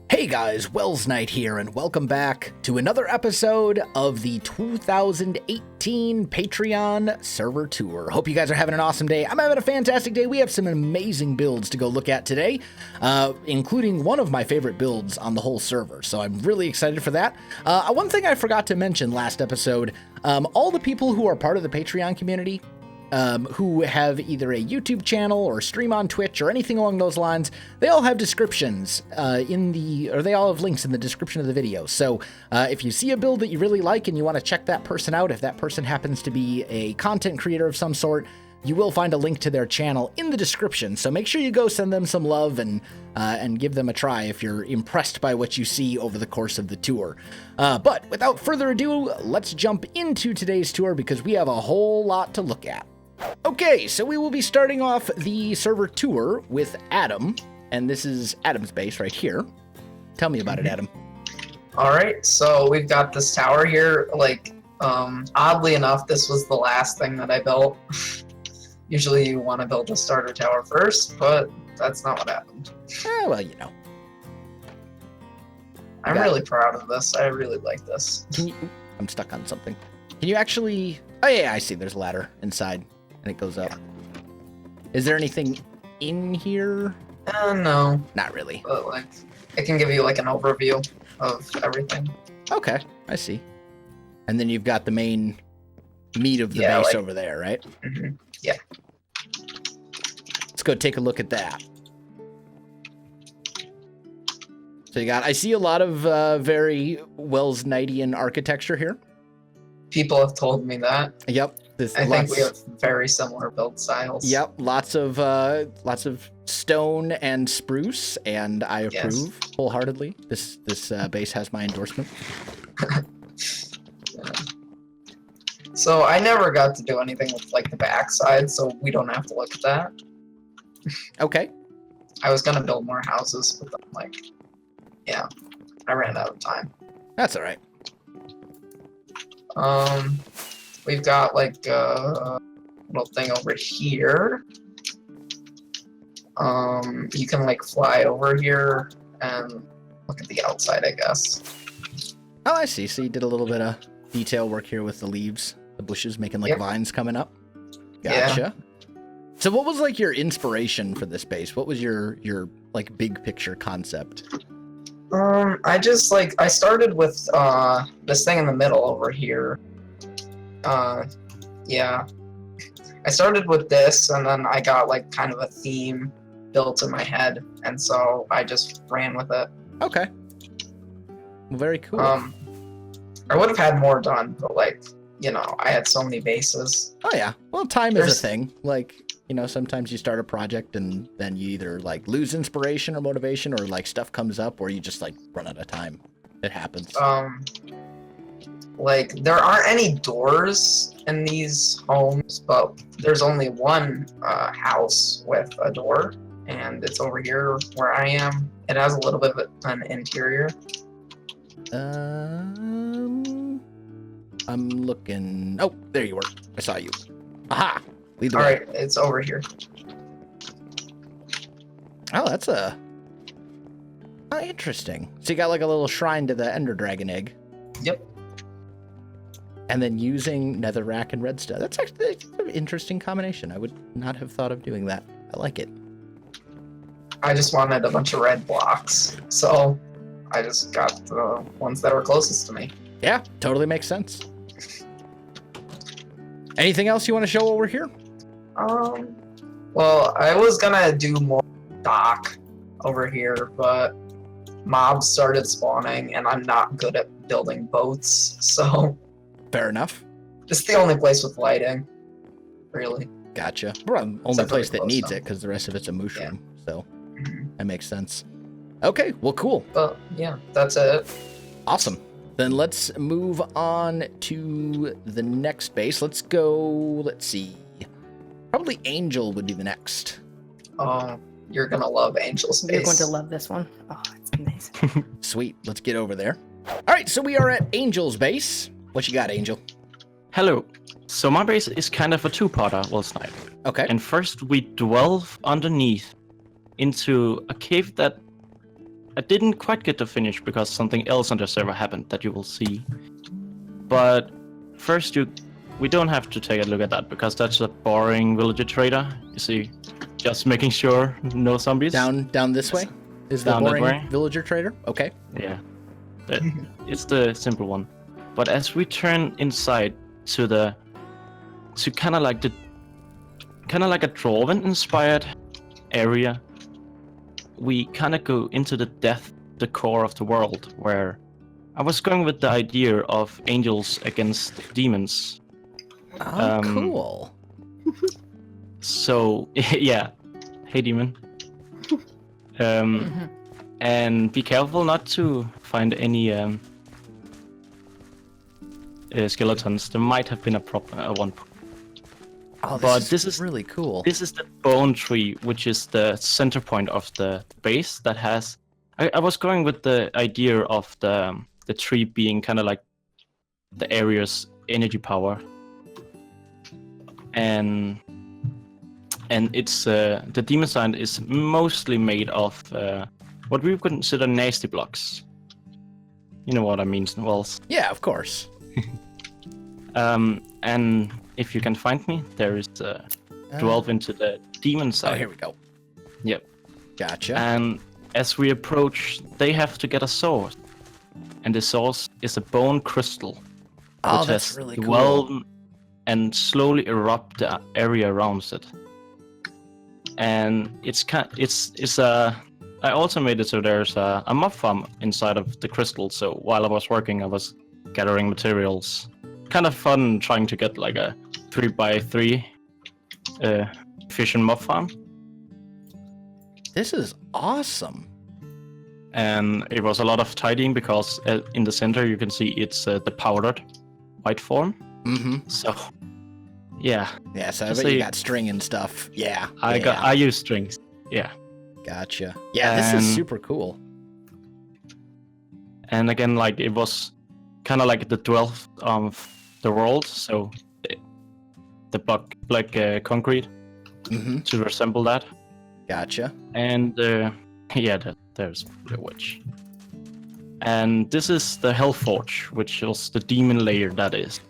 Hey guys, Welsknight here, and welcome back to another episode of the 2018 Patreon server tour. Hope you guys are having an awesome day. I'm having a fantastic day. We have some amazing builds to go look at today, including one of my favorite builds on the whole server, so I'm really excited for that. One thing I forgot to mention last episode, all the people who are part of the Patreon community, who have either a YouTube channel or stream on Twitch or anything along those lines, they all have descriptions they all have links in the description of the video. So if you see a build that you really like and you want to check that person out, if that person happens to be a content creator of some sort, you will find a link to their channel in the description. So make sure you go send them some love and give them a try if you're impressed by what you see over the course of the tour. But without further ado, let's jump into today's tour because we have a whole lot to look at. Okay, so we will be starting off the server tour with Adam, and this is Adam's base right here. Tell me about it, Adam. All right, so we've got this tower here. Like, oddly enough, this was the last thing that I built. Usually you want to build a starter tower first, but that's not what happened. Well, you know. I'm really proud of this. I really like this. I'm stuck on something. Can you actually... Oh, yeah, I see. There's a ladder inside. And it goes up. Is there anything in here? No. Not really. But, like, I can give you, like, an overview of everything. Okay, I see. And then you've got the main meat of the base over there, right? Mm-hmm. Yeah. Let's go take a look at that. So you got... I see a lot of very Welsknightian architecture here. People have told me that. Yep. I think we have very similar build styles. Yep, lots of stone and spruce, and I approve wholeheartedly. This base has my endorsement. Yeah. So I never got to do anything with like the backside, so we don't have to look at that. Okay. I was gonna build more houses, but then like, yeah, I ran out of time. That's all right. We've got like a little thing over here. You can like fly over here and look at the outside, I guess. Oh, I see. So you did a little bit of detail work here with the leaves, the bushes, making like vines coming up. Gotcha. Yeah. So what was like your inspiration for this base? What was your like big picture concept? I started with this thing in the middle over here. Yeah. I started with this, and then I got like kind of a theme built in my head, and so I just ran with it. Okay. Well, very cool. I would have had more done, but like, you know, I had so many bases. Oh yeah. Well, time is a thing. Like, you know, sometimes you start a project and then you either like lose inspiration or motivation, or like stuff comes up, or you just like run out of time. It happens. Like, there aren't any doors in these homes, but there's only one house with a door, and it's over here where I am. It has a little bit of an interior. I'm looking... Oh, there you were. I saw you. Aha! Lead the way. Alright, it's over here. Oh, that's interesting. So you got like a little shrine to the Ender Dragon egg. Yep. And then using netherrack and redstone. That's actually an interesting combination. I would not have thought of doing that. I like it. I just wanted a bunch of red blocks, so I just got the ones that were closest to me. Yeah, totally makes sense. Anything else you want to show while we're here? Well, I was gonna do more dock over here, but mobs started spawning, and I'm not good at building boats, so... Fair enough. It's the only place with lighting, really. Gotcha. Well, only place that needs it, because the rest of it's a mushroom, so that makes sense. Okay, well, cool. But yeah, that's it. Awesome. Then let's move on to the next base. Let's go, let's see. Probably Angel would be the next. Oh, you're gonna love Angel's base. You're going to love this one. Oh, it's amazing. Sweet, let's get over there. All right, so we are at Angel's base. What you got, Angel? Hello. So my base is kind of a two-parter, Welsknight. Okay. And first we delve underneath into a cave that I didn't quite get to finish because something else on the server happened that you will see. But first, we don't have to take a look at that because that's a boring villager trader. You see, just making sure no zombies. Down this way is the Down that boring way. villager trader. Okay. Yeah, it's the simple one. But as we turn inside to kind of like a dwarven inspired area, we kind of go into the core of the world, where I was going with the idea of angels against demons. Oh, cool. So yeah, hey demon. And be careful not to find any skeletons. There might have been a problem at one point. Oh, But this is really cool. This is the bone tree, which is the center point of the base that has. I was going with the idea of the tree being kind of like the area's energy power, and it's the demon sign is mostly made of what we would consider nasty blocks. You know what I mean, Wells? Yeah, of course. And if you can find me, there is delve into the demon side. Oh, here we go. Yep. Gotcha. And as we approach, they have to get a source, and the source is a bone crystal, Oh, which that's has really cool. swelled and slowly erupt the area around it. And I also made it so there's a mob farm inside of the crystal. So while I was working, I was gathering materials. Kind of fun trying to get like a 3x3 efficient mob farm. This is awesome. And it was a lot of tidying because in the center you can see it's the powdered white form. Mm-hmm. So yeah. Yeah, so I Just bet you say- got string and stuff. Yeah. I use strings. Yeah. Gotcha. Yeah, this is And- super cool. And again, like it was kind of like the 12th of the world, so the black concrete Mm-hmm. to resemble that. Gotcha. And there's the witch. And this is the Hellforge, which is the demon layer. This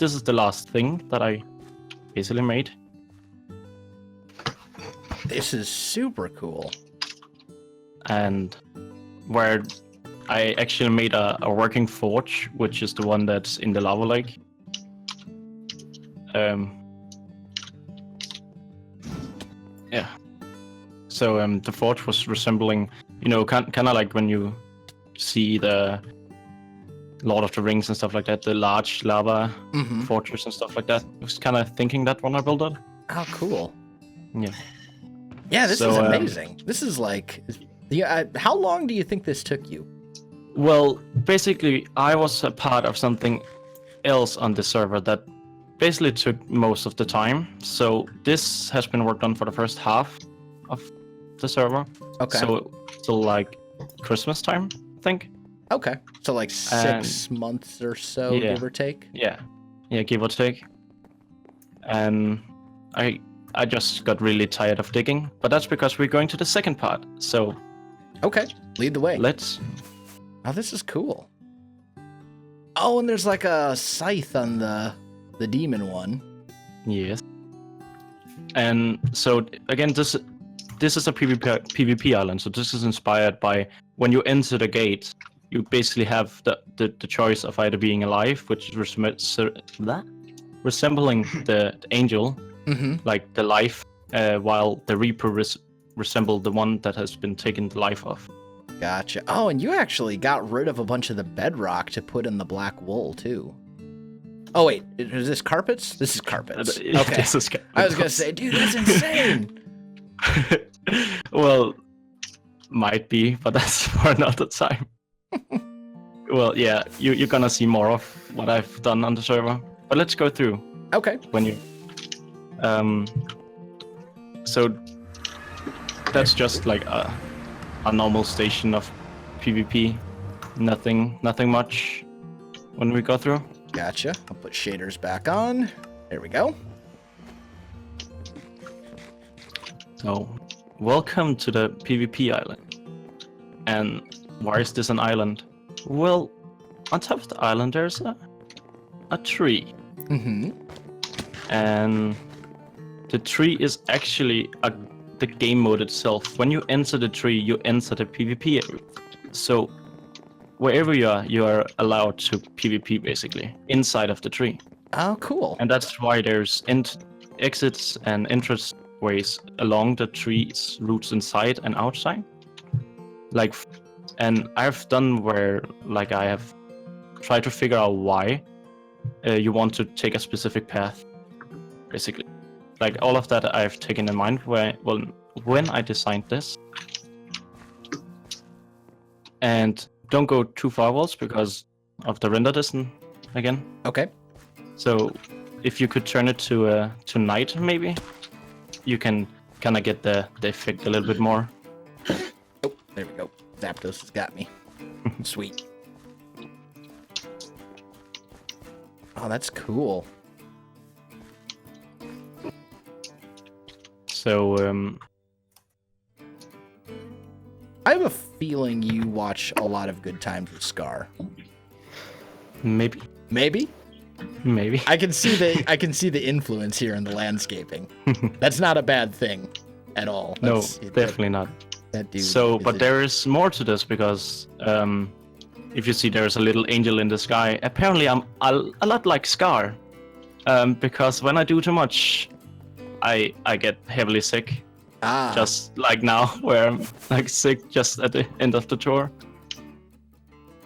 is the last thing that I basically made. This is super cool. And where I actually made a working forge, which is the one that's in the lava lake. Yeah. So the forge was resembling, kind of like when you see the Lord of the Rings and stuff like that, the large lava Mm-hmm. fortress and stuff like that. I was kind of thinking that when I built it. Oh, cool. Yeah. Yeah, this So, is amazing. This is like, yeah. How long do you think this took you? Well, basically, I was a part of something else on the server that basically took most of the time. So this has been worked on for the first half of the server. Okay. So till like Christmas time, I think. Okay. So like 6 months or so, yeah. give or take. Yeah, give or take. And I just got really tired of digging, but that's because we're going to the second part. So Okay. Lead the way. let's. Oh, this is cool. Oh, and there's like a scythe on the demon one. Yes. And so again, this is a PvP island. So this is inspired by when you enter the gate, you basically have the choice of either being alive, which is resembling the angel, Mm-hmm. like the life, while the Reaper resemble the one that has been taken the life of. Gotcha. Oh, and you actually got rid of a bunch of the bedrock to put in the black wool too. Oh wait, is this carpets? This is carpets. Okay. This is I was gonna say, dude, that's insane. Well, might be, but that's for another time. Well, yeah, you're gonna see more of what I've done on the server. But let's go through Okay. when you. So that's just like a normal station of PvP. Nothing much when we go through. Gotcha. I'll put shaders back on. There we go. So welcome to the PvP island. And why is this an island? Well, on top of the island there's a tree. Mm-hmm. And the tree is actually the game mode itself. When you enter the tree, you enter the PvP area. So wherever you are allowed to PvP basically inside of the tree. Oh, cool. And that's why there's exits and entrance ways along the tree's roots inside and outside. And I've done where I have tried to figure out why you want to take a specific path, basically. All of that I've taken in mind when I designed this. And don't go too far walls because of the render distance again. Okay. So if you could turn it to night maybe, you can kind of get the effect a little bit more. Oh, there we go. Zapdos has got me. Sweet. Oh, that's cool. So I have a feeling you watch a lot of Good Times with Scar. maybe. Maybe? Maybe. I can see the influence here in the landscaping. That's not a bad thing at all. No, definitely not. That dude. So, but there is more to this because if you see there's a little angel in the sky, apparently I'm a lot like Scar. Because when I do too much, I get heavily sick. Ah. Just like now, where I'm sick just at the end of the tour.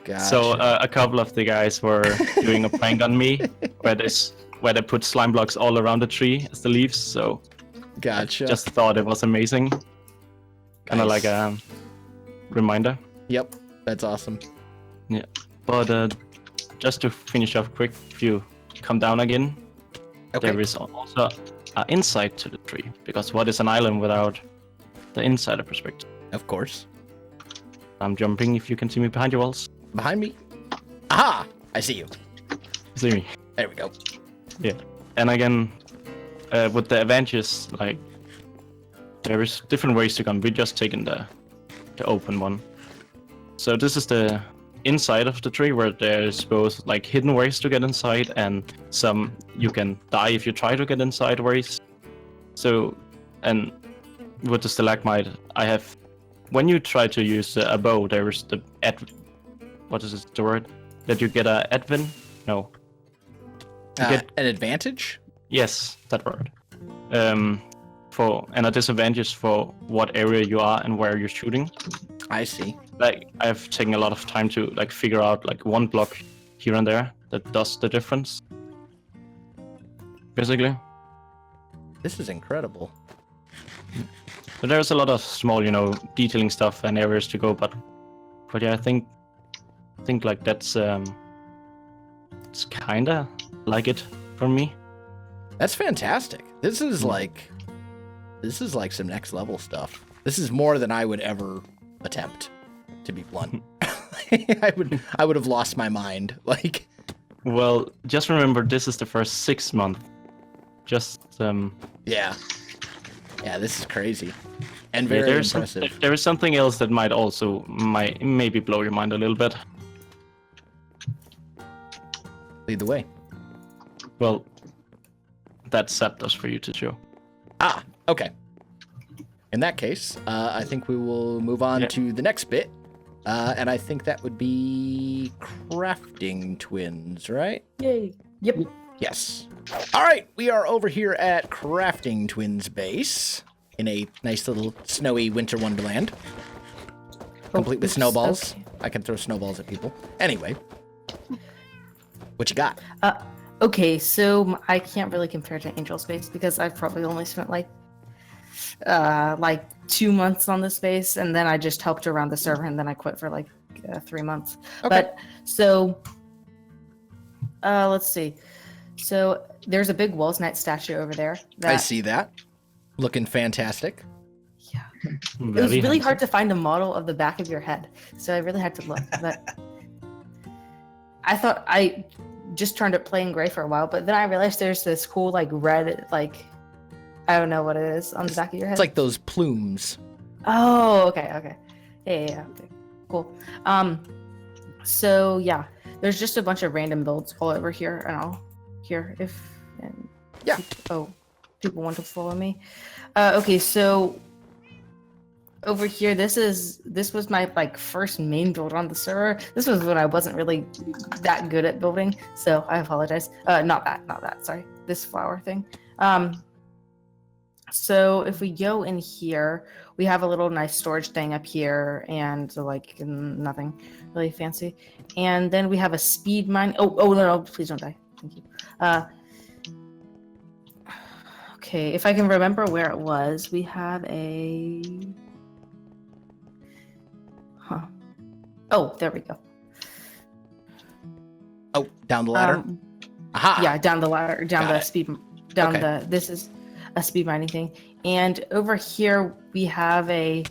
Gotcha. So a couple of the guys were doing a prank on me, where they put slime blocks all around the tree as the leaves. So gotcha. just thought it was amazing. Kind of like a reminder. Yep, that's awesome. Yeah, but just to finish off quick, if you come down again, there is also an inside to the tree, because what is an island without the insider perspective? Of course. I'm jumping if you can see me behind your walls. Behind me? Aha! I see you. See me? There we go. Yeah. And again, with the advantages, there is different ways to come. We're just taking the open one. So this is the inside of the tree, where there's both hidden ways to get inside and some you can die if you try to get inside ways. So, and with the stalagmite, when you try to use a bow, there is what is the word? That you get a advent? No. You get an advantage? Yes, that word. And a disadvantage for what area you are and where you're shooting. I see. I've taken a lot of time to figure out one block here and there that does the difference. Basically. This is incredible. But there's a lot of small, detailing stuff and areas to go, but yeah, I think that's it's kinda like it for me. That's fantastic. This is some next level stuff. This is more than I would ever attempt, to be blunt. I would have lost my mind. Well, just remember this is the first 6 months. Just Yeah, this is crazy. And very impressive. There is something else that might maybe blow your mind a little bit. Lead the way. Well, that's Zapdos for you to show. Ah, okay. In that case, I think we will move on to the next bit. And I think that would be crafting twins, right? Yay. Yep. Yes. All right, we are over here at Crafting Twins base in a nice little snowy winter wonderland, complete with snowballs. Okay. I can throw snowballs at people. Anyway, what you got? Okay, so I can't really compare to Angel Space because I've probably only spent 2 months on this space, and then I just helped around the server, and then I quit for 3 months. Okay. But so let's see. So there's a big Welsknight statue over there. I see that. Looking fantastic. Yeah. It was really hard to find a model of the back of your head, so I really had to look. But I thought I just turned it plain gray for a while, but then I realized there's this cool red I don't know what it is on the back of your head. It's like those plumes. Oh, okay. Yeah. Okay. Cool. So yeah, there's just a bunch of random builds all over here, and I'll people want to follow me. Okay, so over here, this was my like first main build on the server. This was when I wasn't really that good at building, so I apologize. Not that. Sorry, this flower thing. So if we go in here, we have a little nice storage thing up here, and like nothing really fancy. And then we have a speed mine. Oh no, please don't die. Thank you. Okay, if I can remember where it was, we have a. Oh, there we go. Oh, down the ladder. Aha. Yeah, down the ladder, This is a speed mining thing, and over here we have a.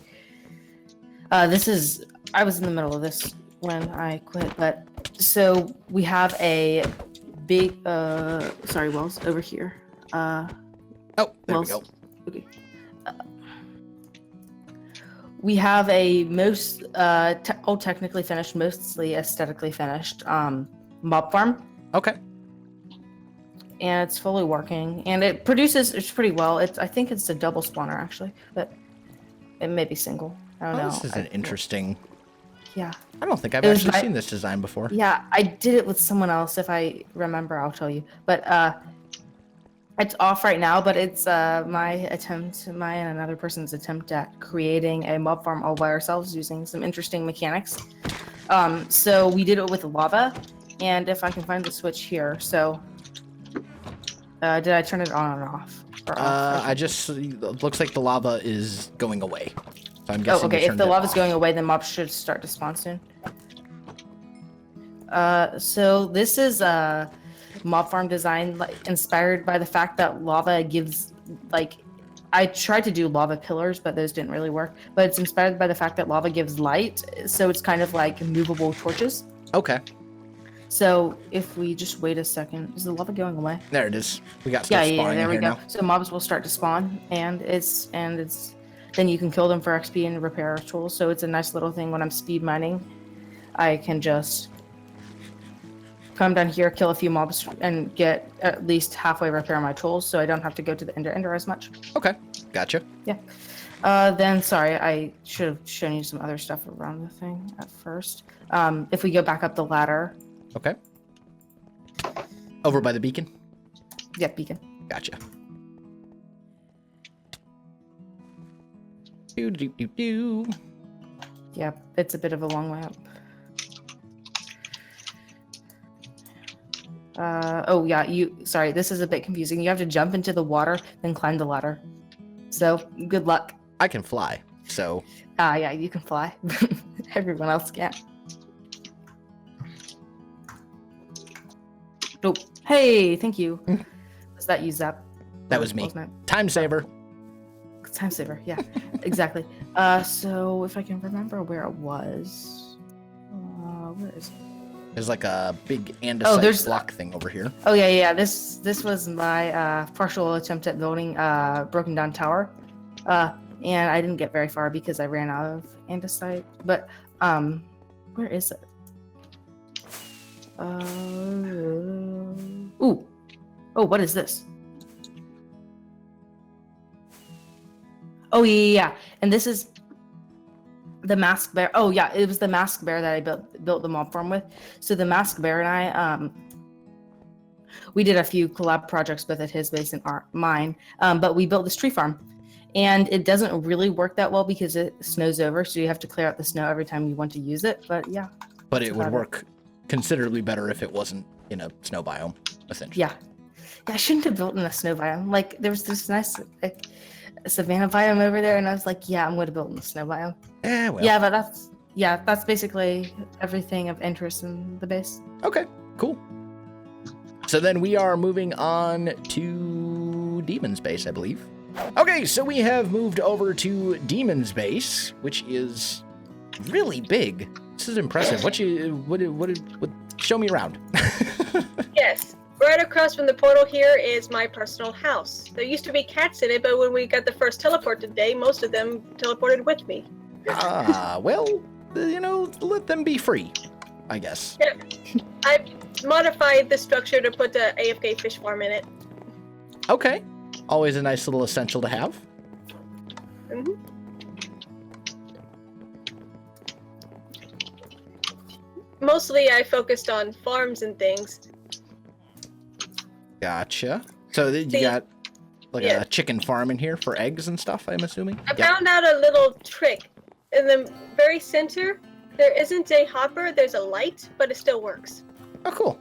I was in the middle of this when I quit, but so we have a big. Sorry, Wells, over here. Oh, there we go. Okay. We have a technically finished, mostly aesthetically finished mob farm. Okay. And it's fully working, and it produces pretty well. I think it's a double spawner actually, but it may be single. I don't know. This is an interesting. Yeah. I don't think I've actually seen this design before. Yeah, I did it with someone else. If I remember, I'll tell you. But it's off right now, but it's my and another person's attempt at creating a mob farm all by ourselves using some interesting mechanics. So we did it with lava, and if I can find the switch here, so did I turn it on and off? It looks like the lava is going away. So I'm guessing. Okay. If the lava's going away, then mobs should start to spawn soon. So this is mob farm design inspired by the fact that lava gives I tried to do lava pillars, but those didn't really work, but it's inspired by the fact that lava gives light, so it's kind of like movable torches. Okay. So if we just wait a second, is the lava going away? There it is. We got stuff spawning there we here go. now. So mobs will start to spawn, and it's then you can kill them for XP and repair tools. So it's a nice little thing. When I'm speed mining, I can just come down here, kill a few mobs, and get at least halfway repair my tools, so I don't have to go to the ender as much. Okay, gotcha. Yeah. Then, sorry, I should have shown you some other stuff around the thing at first. If we go back up the ladder. Okay. Over by the beacon? Yeah, beacon. Gotcha. Do. Yeah, it's a bit of a long way up. Oh yeah, sorry, this is a bit confusing. You have to jump into the water, then climb the ladder. So, good luck. I can fly, so. Yeah, you can fly. Everyone else can't. Oh, hey, thank you. Was that you, Zap? That was me. Time saver. Time saver, yeah, exactly. So if I can remember where it was. Where is it? There's like a big andesite block thing over here. Oh yeah. This was my partial attempt at building a broken down tower, and I didn't get very far because I ran out of andesite. But where is it? Oh, what is this? Oh yeah, and this is the masked bear. Oh yeah, it was the masked bear that I built the mob farm with. So the masked bear and I, we did a few collab projects with at his base and mine, but we built this tree farm, and it doesn't really work that well because it snows over, so you have to clear out the snow every time you want to use it. But yeah. But it would work considerably better if it wasn't in a snow biome, essentially. Yeah, I shouldn't have built in a snow biome. Like there was this nice savanna biome over there, and I was like, yeah, I'm going to build in the snow biome. Well. Yeah, but that's basically everything of interest in the base. Okay, cool. So then we are moving on to Demon's Base, I believe. Okay, so we have moved over to Demon's Base, which is really big. This is impressive. What show me around. Yes. Right across from the portal here is my personal house. There used to be cats in it, but when we got the first teleport today, most of them teleported with me. Ah, well, let them be free, I guess. Yep. I've modified the structure to put the AFK fish farm in it. Okay. Always a nice little essential to have. Mm-hmm. Mostly I focused on farms and things. Gotcha. So you got like a chicken farm in here for eggs and stuff, I'm assuming? I found out a little trick. In the very center, there isn't a hopper, there's a light, but it still works. Oh, cool.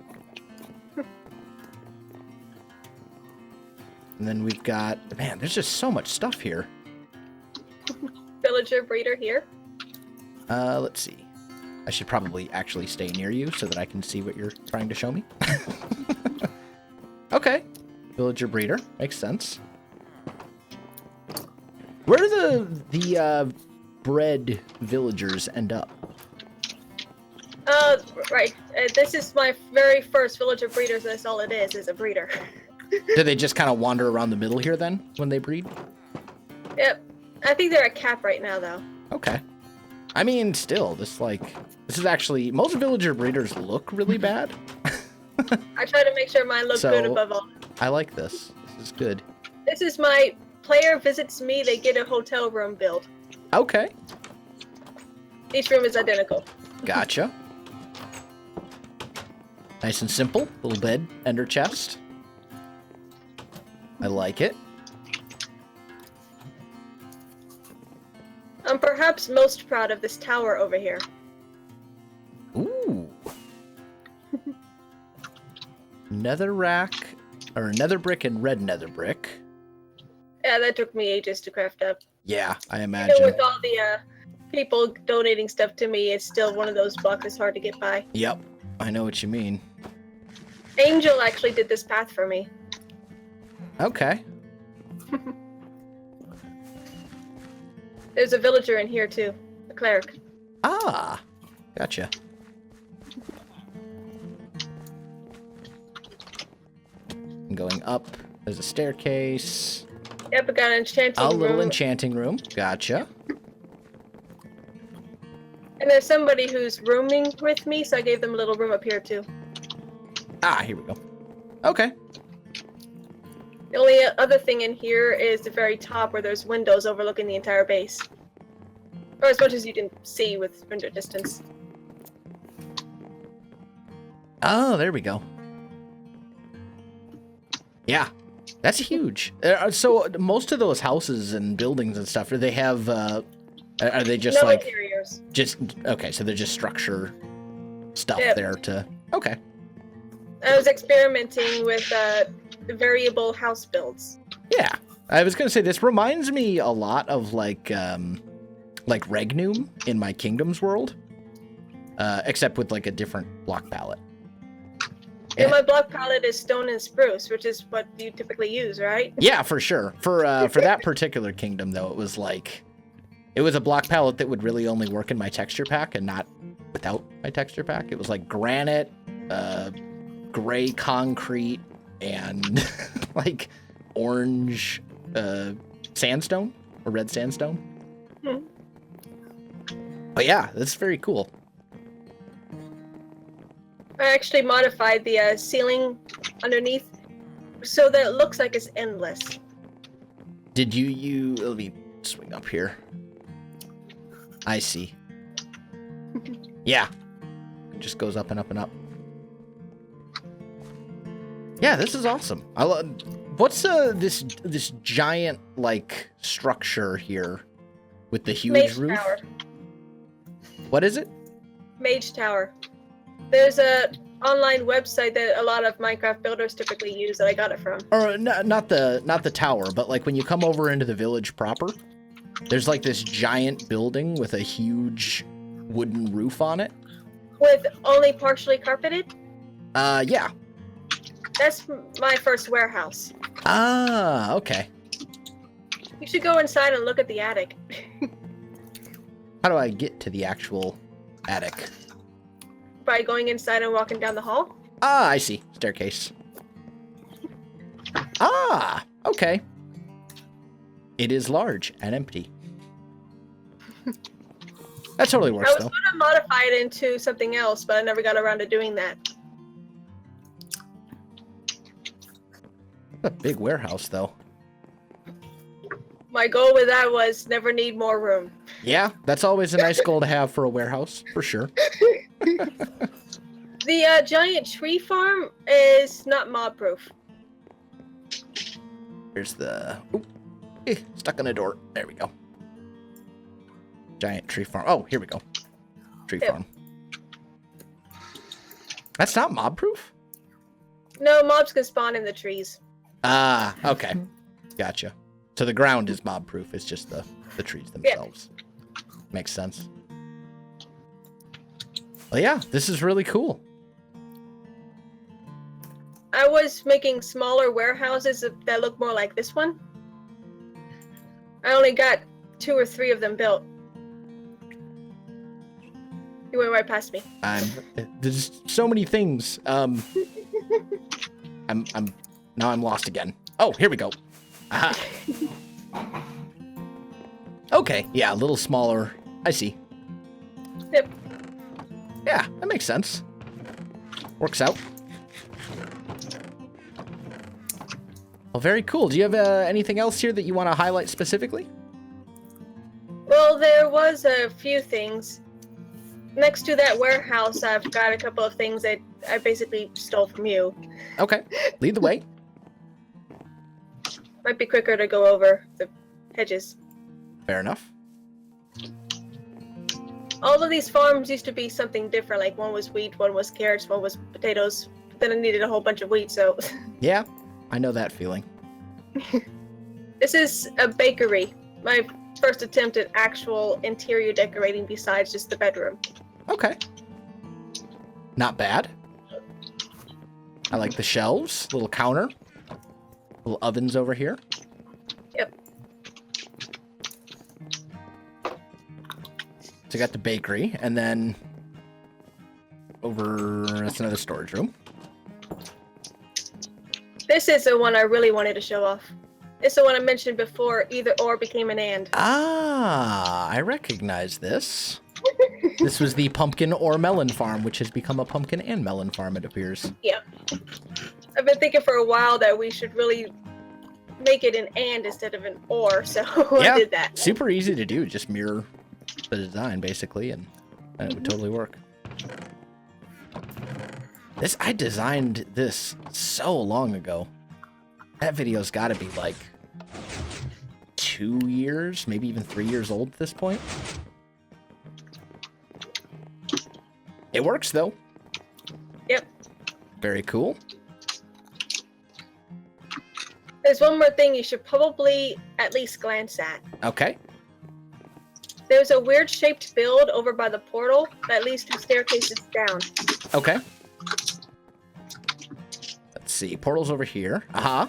And then we've got, man, there's just so much stuff here. Villager breeder here. Let's see. I should probably actually stay near you so that I can see what you're trying to show me. Okay. Villager breeder. Makes sense. Where do the bred villagers end up? Right. This is my very first villager breeders. That's all it is a breeder. Do they just kind of wander around the middle here then when they breed? Yep. I think they're at cap right now, though. Okay. I mean, still, this is actually, most villager breeders look really bad. I try to make sure mine look good above all. I like this. This is good. This is my player visits me, they get a hotel room build. Okay. Each room is identical. Gotcha. Nice and simple. Little bed, ender chest. I like it. I'm perhaps most proud of this tower over here. Ooh. Nether rack, or nether brick and red nether brick. Yeah, that took me ages to craft up. Yeah, I imagine. Even with all the people donating stuff to me, it's still one of those blocks that's hard to get by. Yep, I know what you mean. Angel actually did this path for me. Okay. There's a villager in here too, a cleric. Ah, gotcha. Going up, there's a staircase. Yep, I got an enchanting room. A little enchanting room. Gotcha. And there's somebody who's rooming with me, so I gave them a little room up here too. Ah, here we go. Okay. The only other thing in here is the very top where there's windows overlooking the entire base. Or as much as you can see with render distance. Oh, there we go. Yeah, that's huge. So most of those houses and buildings and stuff, do they have, are they just no like... interiors. Okay, so they're just structure stuff there to... Okay. I was experimenting with variable house builds. Yeah, I was gonna say, this reminds me a lot of like Regnum in my Kingdoms world, except with like a different block palette. Yeah, my block palette is stone and spruce, which is what you typically use, right? Yeah, for sure. For that particular kingdom, though, it was a block palette that would really only work in my texture pack and not without my texture pack. It was like granite, gray concrete, and like orange sandstone or red sandstone. Hmm. But yeah, that's very cool. I actually modified the ceiling underneath so that it looks like it's endless. Did you let me swing up here. I see. Yeah. It just goes up and up and up. Yeah, this is awesome. I love. What's this giant like structure here with the huge Mage roof? Tower. What is it? Mage Tower. There's a online website that a lot of Minecraft builders typically use that I got it from. Or not the tower, but like when you come over into the village proper, there's like this giant building with a huge wooden roof on it. With only partially carpeted? Yeah. That's my first warehouse. Ah, okay. You should go inside and look at the attic. How do I get to the actual attic? By going inside and walking down the hall. Ah, I see. Staircase. Ah, okay. It is large and empty. That totally works, I was though. going to modify it into something else, but I never got around to doing that. A big warehouse, though. My goal with that was never need more room. Yeah, that's always a nice goal to have for a warehouse, for sure. The giant tree farm is not mob-proof. Here's the... Ooh, stuck on a door. There we go. Giant tree farm. Oh, here we go. Tree farm. That's not mob-proof? No, mobs can spawn in the trees. Ah, okay. Gotcha. So the ground is mob-proof. It's just the trees themselves. Makes sense. Well, yeah, this is really cool. I was making smaller warehouses that look more like this one. I only got 2 or 3 of them built. You went right past me. There's so many things. I'm lost again. Oh, here we go. Aha. Okay, yeah, a little smaller. I see. Yep. Yeah, that makes sense. Works out. Well, very cool. Do you have anything else here that you want to highlight specifically? Well, there was a few things. Next to that warehouse, I've got a couple of things that I basically stole from you. Okay, lead the way. Might be quicker to go over the hedges. Fair enough. All of these farms used to be something different, like one was wheat, one was carrots, one was potatoes. But then I needed a whole bunch of wheat, so... Yeah, I know that feeling. This is a bakery. My first attempt at actual interior decorating besides just the bedroom. Okay. Not bad. I like the shelves, little counter, little ovens over here. Yep. So you got the bakery, and then over, that's another storage room. This is the one I really wanted to show off. It's the one I mentioned before, either or became an and. Ah, I recognize this. This was the pumpkin or melon farm, which has become a pumpkin and melon farm, it appears. Yeah. I've been thinking for a while that we should really make it an and instead of an or, so Yeah, I did that. super easy to do. Just mirror the design, basically, and it would totally work. I designed this so long ago. That video's got to be like 2 years, maybe even 3 years old at this point. It works, though. Yep. Very cool. There's one more thing you should probably at least glance at. Okay. There's a weird shaped build over by the portal that leads 2 staircases down. Okay. Let's see. Portal's over here. Uh-huh.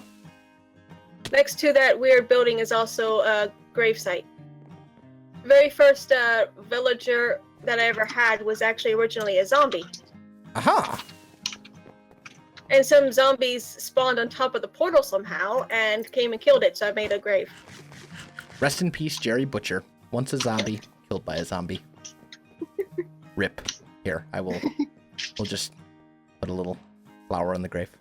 Next to that weird building is also a gravesite. Very first villager that I ever had was actually originally a zombie. Aha. And some zombies spawned on top of the portal somehow and came and killed it, so I made a grave. Rest in peace, Jerry Butcher. Once a zombie, killed by a zombie. Rip. Here, we'll just put a little flower on the grave.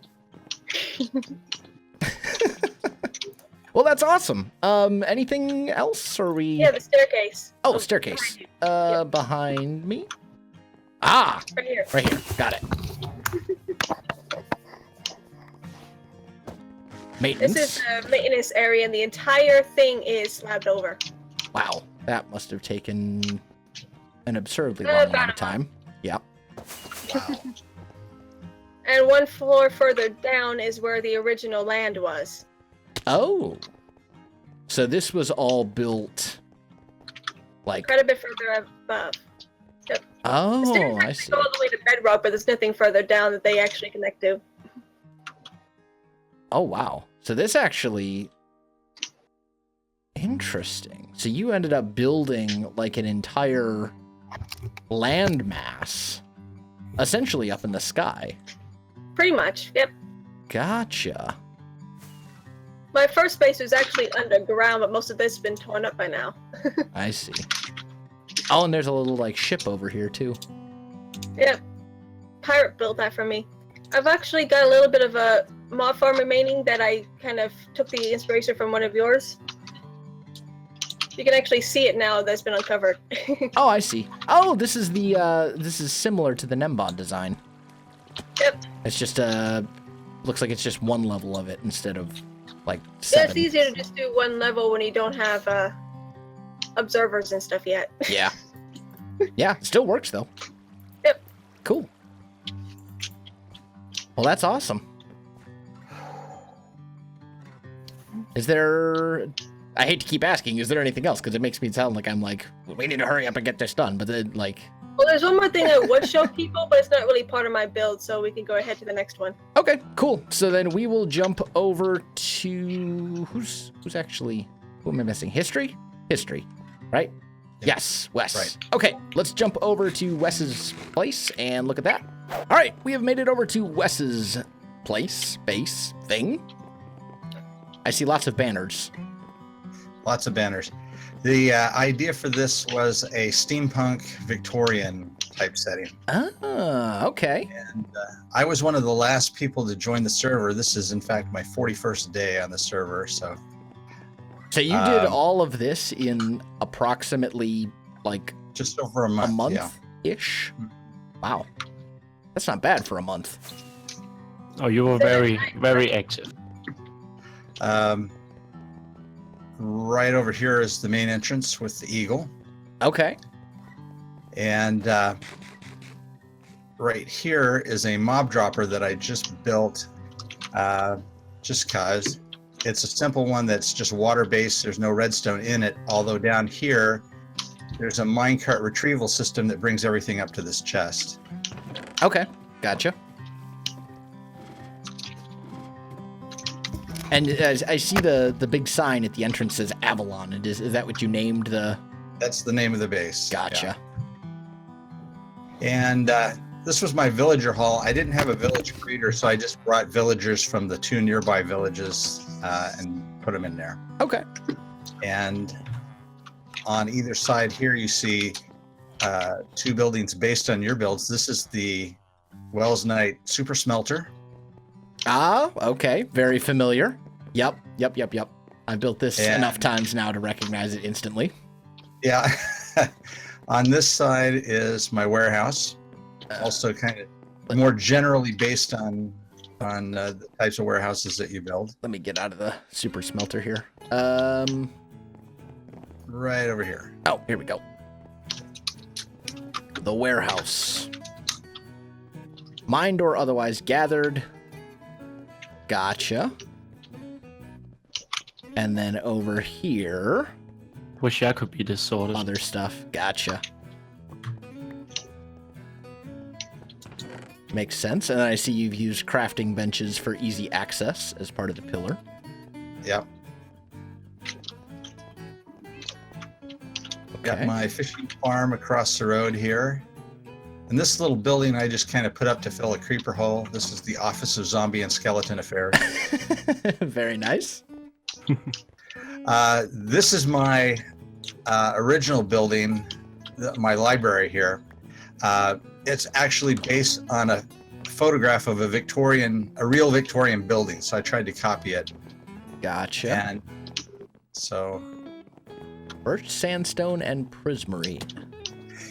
Well, that's awesome. Anything else, or we... Yeah, the staircase. Oh, staircase. Yep. Behind me? Ah! Right here. Right here. Got it. Maintenance. This is the maintenance area, and the entire thing is slabbed over. Wow. That must have taken an absurdly long time. Yep. Wow. And 1 floor further down is where the original land was. Oh. So this was all built like... Quite a bit further above. Yep. Oh, The stairs I actually see. go all the way to bedrock, but there's nothing further down that they actually connect to. Oh, wow. So this actually... Interesting. So you ended up building like an entire landmass, essentially up in the sky. Pretty much, yep. Gotcha. My first base was actually underground, but most of this has been torn up by now. I see. Oh, and there's a little like ship over here too. Yep. Pirate built that for me. I've actually got a little bit of a mob farm remaining that I kind of took the inspiration from one of yours. You can actually see it now that's been uncovered. Oh, I see. Oh, this is the this is similar to the Nembod design. Yep. It's just looks like it's just one level of it instead of like Yeah, 7. it's easier to just do one level when you don't have observers and stuff yet. Yeah. Yeah, still works though. Yep. Cool. Well, that's awesome. Is there... I hate to keep asking, is there anything else? Because it makes me sound like I'm like, we need to hurry up and get this done. But then, like... Well, there's one more thing I would show people, but it's not really part of my build, so we can go ahead to the next one. Okay, cool. So then we will jump over to... Who's actually... Who am I missing? History? History, right? Yeah. Yes, Wes. Right. Okay, let's jump over to Wes's place and look at that. All right, we have made it over to Wes's place, base, thing. I see lots of banners. Lots of banners. The idea for this was a steampunk Victorian type setting. Ah, okay. And I was one of the last people to join the server. This is, in fact, my 41st day on the server. So you did all of this in approximately like just over a month. Yeah. ish. Wow, that's not bad for a month. Oh, you were very, very active. Right over here is the main entrance with the eagle. Okay. And right here is a mob dropper that I just built just cause. It's a simple one that's just water-based. There's no redstone in it, although down here there's a minecart retrieval system that brings everything up to this chest. Okay, gotcha. And I see the big sign at the entrance says Avalon. And is that what you named the... That's the name of the base. Gotcha. Yeah. And this was my villager hall. I didn't have a village breeder, so I just brought villagers from the 2 nearby villages and put them in there. Okay. And on either side here, you see 2 buildings based on your builds. This is the Welsknight Super Smelter. Ah, okay. Very familiar. Yep. I've built this enough times now to recognize it instantly. Yeah. On this side is my warehouse. Also kind of more generally based on the types of warehouses that you build. Let me get out of the super smelter here. Right over here. Oh, here we go. The warehouse. Mined or otherwise gathered. Gotcha. And then over here, Wish I could be this sorted. other stuff. Gotcha. Makes sense. And I see you've used crafting benches for easy access as part of the pillar. Yep. Got my fishing farm across the road here. And this little building I just kind of put up to fill a creeper hole. This is the Office of Zombie and Skeleton Affairs. Very nice. This is my original building, my library here. It's actually based on a photograph of a real Victorian building. So I tried to copy it. Gotcha. And so... Birch sandstone and prismarine.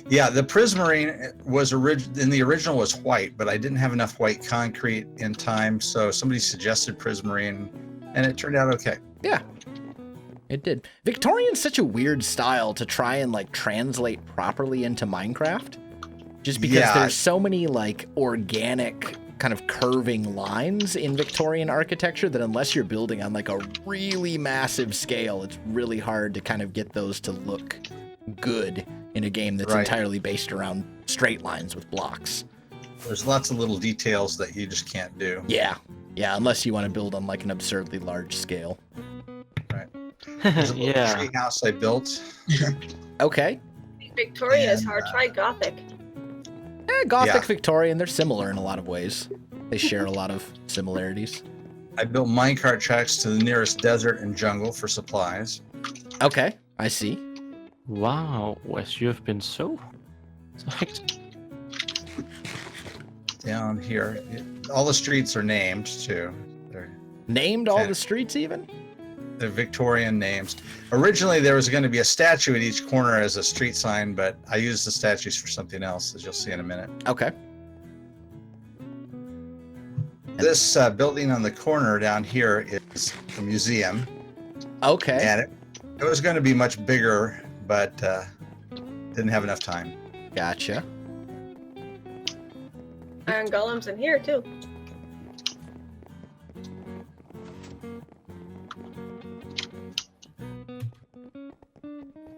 Yeah, the prismarine was in the original was white, but I didn't have enough white concrete in time, so somebody suggested prismarine, and it turned out okay. Yeah, it did. Victorian's such a weird style to try and like translate properly into Minecraft, just because there's so many like organic kind of curving lines in Victorian architecture that unless you're building on like a really massive scale, it's really hard to kind of get those to look good in a game that's entirely based around straight lines with blocks. There's lots of little details that you just can't do. Yeah, unless you want to build on like an absurdly large scale. Right. There's a little Yeah. tree house I built. Okay. Victorian is hard. Try Gothic. Gothic, Victorian, they're similar in a lot of ways. They share a lot of similarities. I built minecart tracks to the nearest desert and jungle for supplies. Okay, I see. Wow, Wes, you have been so hectic. Down here, all the streets are named too. They're Named all the streets even? They're Victorian names. Originally, there was going to be a statue at each corner as a street sign, but I used the statues for something else, as you'll see in a minute. Okay. This building on the corner down here is a museum. Okay. And it was going to be much bigger, but didn't have enough time. Gotcha. Iron golems in here too.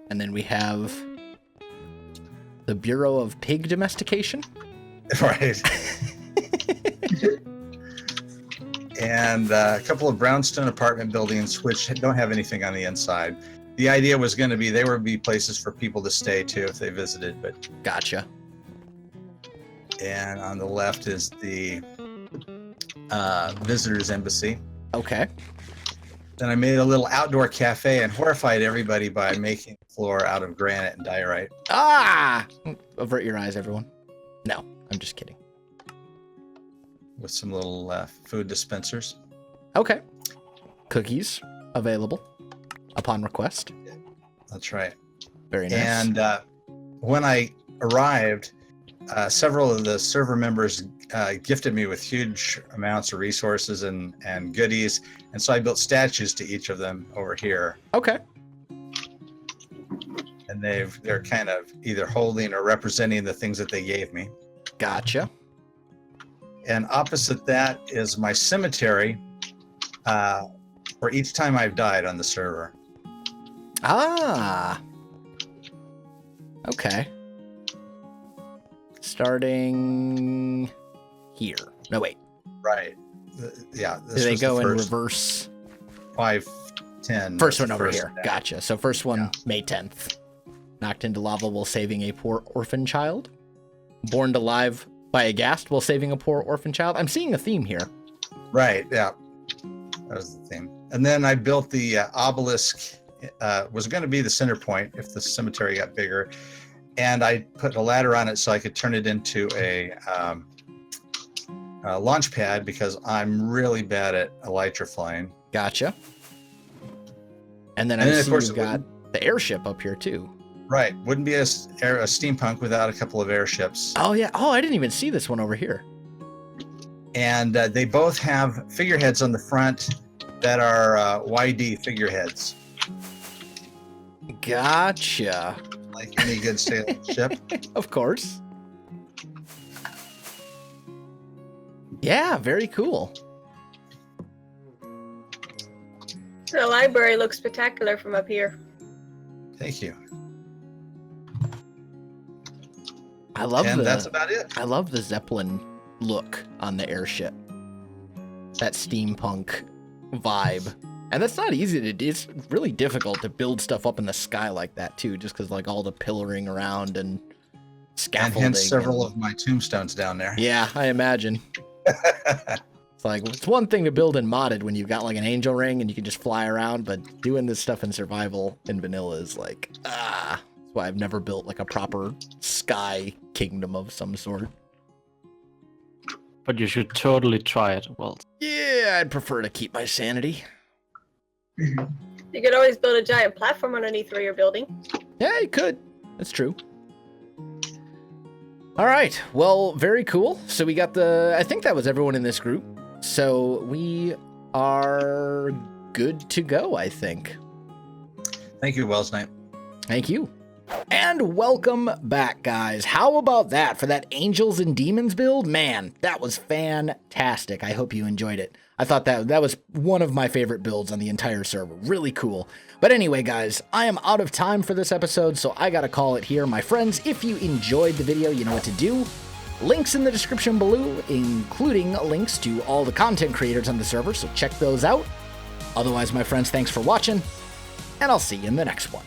And then we have the Bureau of Pig Domestication. Right. And a couple of brownstone apartment buildings, which don't have anything on the inside. The idea was going to be they would be places for people to stay too if they visited. But Gotcha. and on the left is the visitors embassy. Okay. Then I made a little outdoor cafe and horrified everybody by making the floor out of granite and diorite. Ah! Avert your eyes, everyone. No, I'm just kidding. With some little food dispensers. Okay. Cookies available upon request. That's right. Very nice. And when I arrived, several of the server members gifted me with huge amounts of resources and goodies. And so I built statues to each of them over here. Okay. And they're kind of either holding or representing the things that they gave me. Gotcha. And opposite that is my cemetery for each time I've died on the server. Ah. Okay. Starting here. No, wait. Right. Yeah. Do they go in reverse? 5, 10. First one over here. Death. Gotcha. So first one, May 10th. Knocked into lava while saving a poor orphan child. Born alive by a ghast while saving a poor orphan child. I'm seeing a theme here. Right. Yeah. That was the theme. And then I built the obelisk. Was going to be the center point if the cemetery got bigger. And I put a ladder on it so I could turn it into a launch pad because I'm really bad at elytra flying. Gotcha. And then I see you've got the airship up here too. Right. Wouldn't be a steampunk without a couple of airships. Oh, yeah. Oh, I didn't even see this one over here. And they both have figureheads on the front that are YD figureheads. Gotcha. Like any good sailing ship. Of course. Yeah, very cool. The library looks spectacular from up here. Thank you. I love that's about it. I love the Zeppelin look on the airship. That steampunk vibe. And that's not easy to do. It's really difficult to build stuff up in the sky like that too, just because like all the pillaring around and scaffolding. And hence several of my tombstones down there. Yeah, I imagine. It's like, it's one thing to build in modded when you've got like an angel ring and you can just fly around, but doing this stuff in survival in vanilla is like, that's why I've never built like a proper sky kingdom of some sort. But you should totally try it, Well. Yeah, I'd prefer to keep my sanity. You could always build a giant platform underneath where you're building. Yeah, you could. That's true. All right. Well, very cool. So we got I think that was everyone in this group. So we are good to go, I think. Thank you, Welsknight. Thank you. And welcome back, guys. How about that for that Angels and Demons build? Man, that was fantastic. I hope you enjoyed it. I thought that was one of my favorite builds on the entire server. Really cool. But anyway, guys, I am out of time for this episode, so I gotta call it here. My friends, if you enjoyed the video, you know what to do. Links in the description below, including links to all the content creators on the server, so check those out. Otherwise, my friends, thanks for watching, and I'll see you in the next one.